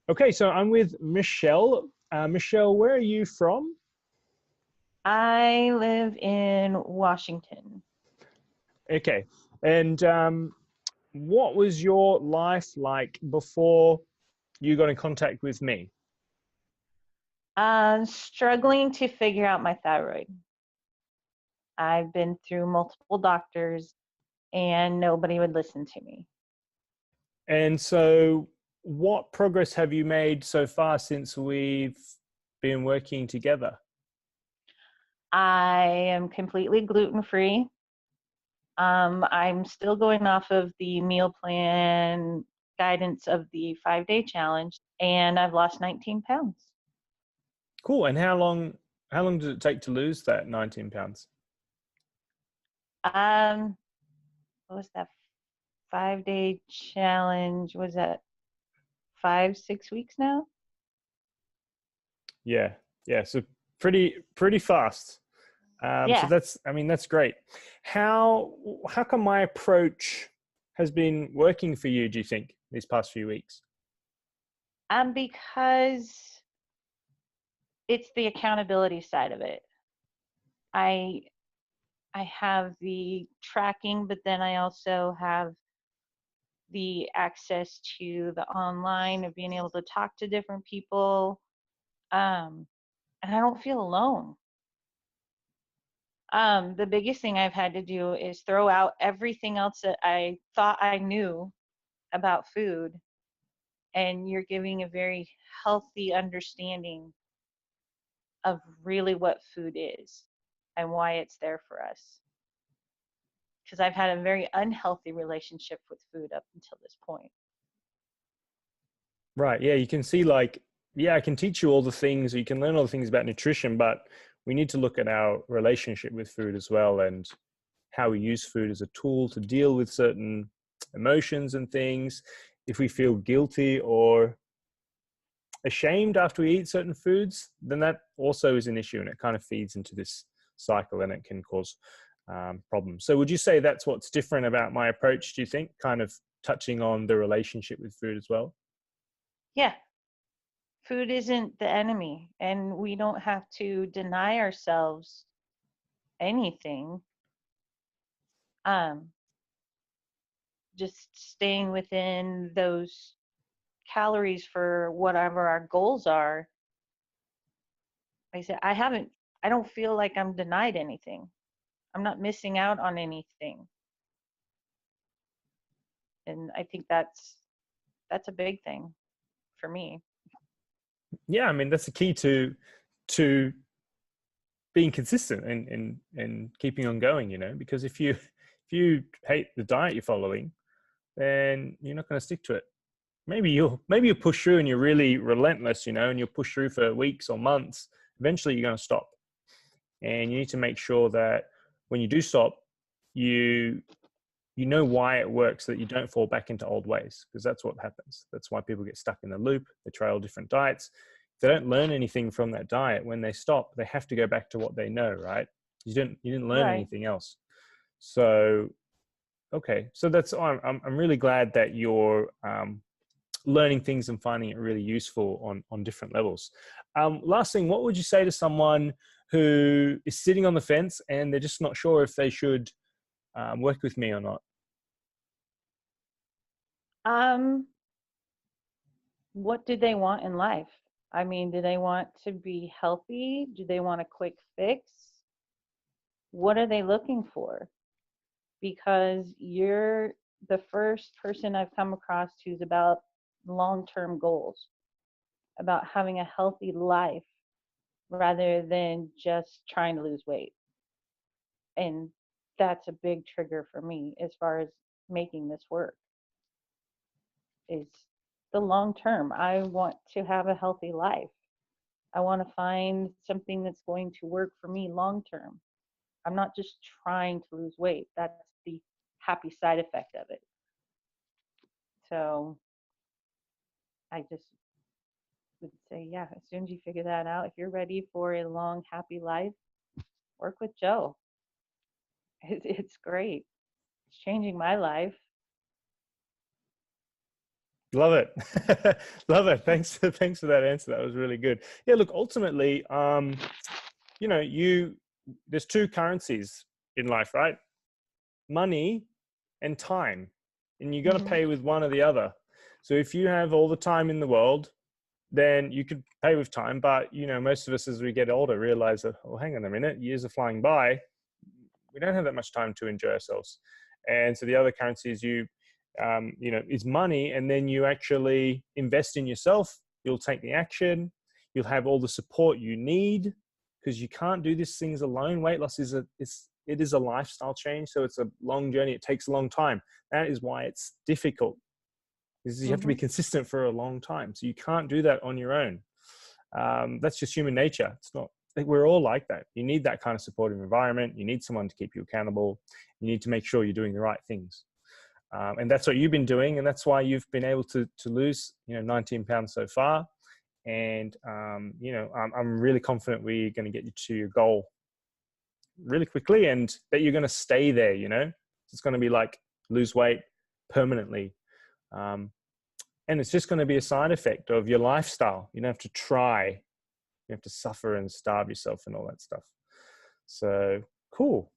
Okay, so I'm with Michelle. Michelle, where are you from? I live in Washington. Okay, and what was your life like before you got in contact with me? Struggling to figure out my thyroid. I've been through multiple doctors and nobody would listen to me. And so, what progress have you made so far since we've been working together? I am completely gluten free. I'm still going off of the meal plan guidance of the 5-day challenge, and I've lost 19 pounds. Cool. And how long did it take to lose that 19 pounds? Um, what was that 5-day challenge? Was that 5, 6 weeks now? Yeah, yeah. So pretty fast. So Yeah. that's great. How come my approach has been working for you, do you think, these past few weeks? Because it's the accountability side of it. I I have the tracking, but then I also have the access to the online of being able to talk to different people. Um, and I don't feel alone. The biggest thing I've had to do is throw out everything else that I thought I knew about food, and you're giving a very healthy understanding of really what food is and why it's there for us. Because I've had a very unhealthy relationship with food up until this point. Right. Yeah, you can see like, yeah, I can teach you all the things, you can learn all the things about nutrition, but we need to look at our relationship with food as well and how we use food as a tool to deal with certain emotions and things. If we feel guilty or ashamed after we eat certain foods, then that also is an issue and it kind of feeds into this cycle and it can cause problems. So, would you say that's what's different about my approach? Do you think, kind of touching on the relationship with food as well? Yeah, food isn't the enemy, and we don't have to deny ourselves anything. Um, just staying within those calories for whatever our goals are. Like I said, I don't feel like I'm denied anything. I'm not missing out on anything. And I think that's a big thing for me. Yeah, I mean that's the key to being consistent and keeping on going. Because if you hate the diet you're following, then you're not going to stick to it. Maybe you'll push through and you're really relentless, and you'll push through for weeks or months. Eventually, you're going to stop, and you need to make sure that when you do stop, you you know why it works, so that you don't fall back into old ways, because that's what happens. That's why people get stuck in the loop. They try all different diets. If they don't learn anything from that diet, when they stop, they have to go back to what they know, right? You didn't learn Right. anything else. So okay, so that's I'm really glad that you're learning things and finding it really useful on different levels. Last thing, what would you say to someone who is sitting on the fence and they're just not sure if they should work with me or not? Um, what do they want in life? I mean, do they want to be healthy? Do they want a quick fix? What are they looking for? Because you're the first person I've come across who's about long-term goals, about having a healthy life rather than just trying to lose weight. And that's a big trigger for me as far as making this work is the long term. I want to have a healthy life. I want to find something that's going to work for me long term. I'm not just trying to lose weight. That's the happy side effect of it. So I just would say, yeah, as soon as you figure that out, if you're ready for a long, happy life, work with Joe. It's great. It's changing my life. Love it. Love it. Thanks for that answer. That was really good. Yeah, look, ultimately, you know, there's two currencies in life, right? Money and time. And you're going to Hmm. pay with one or the other. So if you have all the time in the world, then you could pay with time. But, you know, most of us as we get older realize that, oh, hang on a minute, years are flying by. We don't have that much time to enjoy ourselves. And so the other currency is you know, is money. And then you actually invest in yourself. You'll take the action. You'll have all the support you need because you can't do these things alone. Weight loss it is a lifestyle change. So it's a long journey. It takes a long time. That is why it's difficult. Is you have to be Hmm. consistent for a long time. So you can't do that on your own. That's just human nature. It's not, we're all like that. You need that kind of supportive environment. You need someone to keep you accountable. You need to make sure you're doing the right things. And that's what you've been doing. And that's why you've been able to lose, you know, 19 pounds so far. And, you know, I'm really confident we're going to get you to your goal really quickly and that you're going to stay there, you know, it's going to be like lose weight permanently. Um, and it's just going to be a side effect of your lifestyle. You don't have to try. You have to suffer and starve yourself and all that stuff. So cool.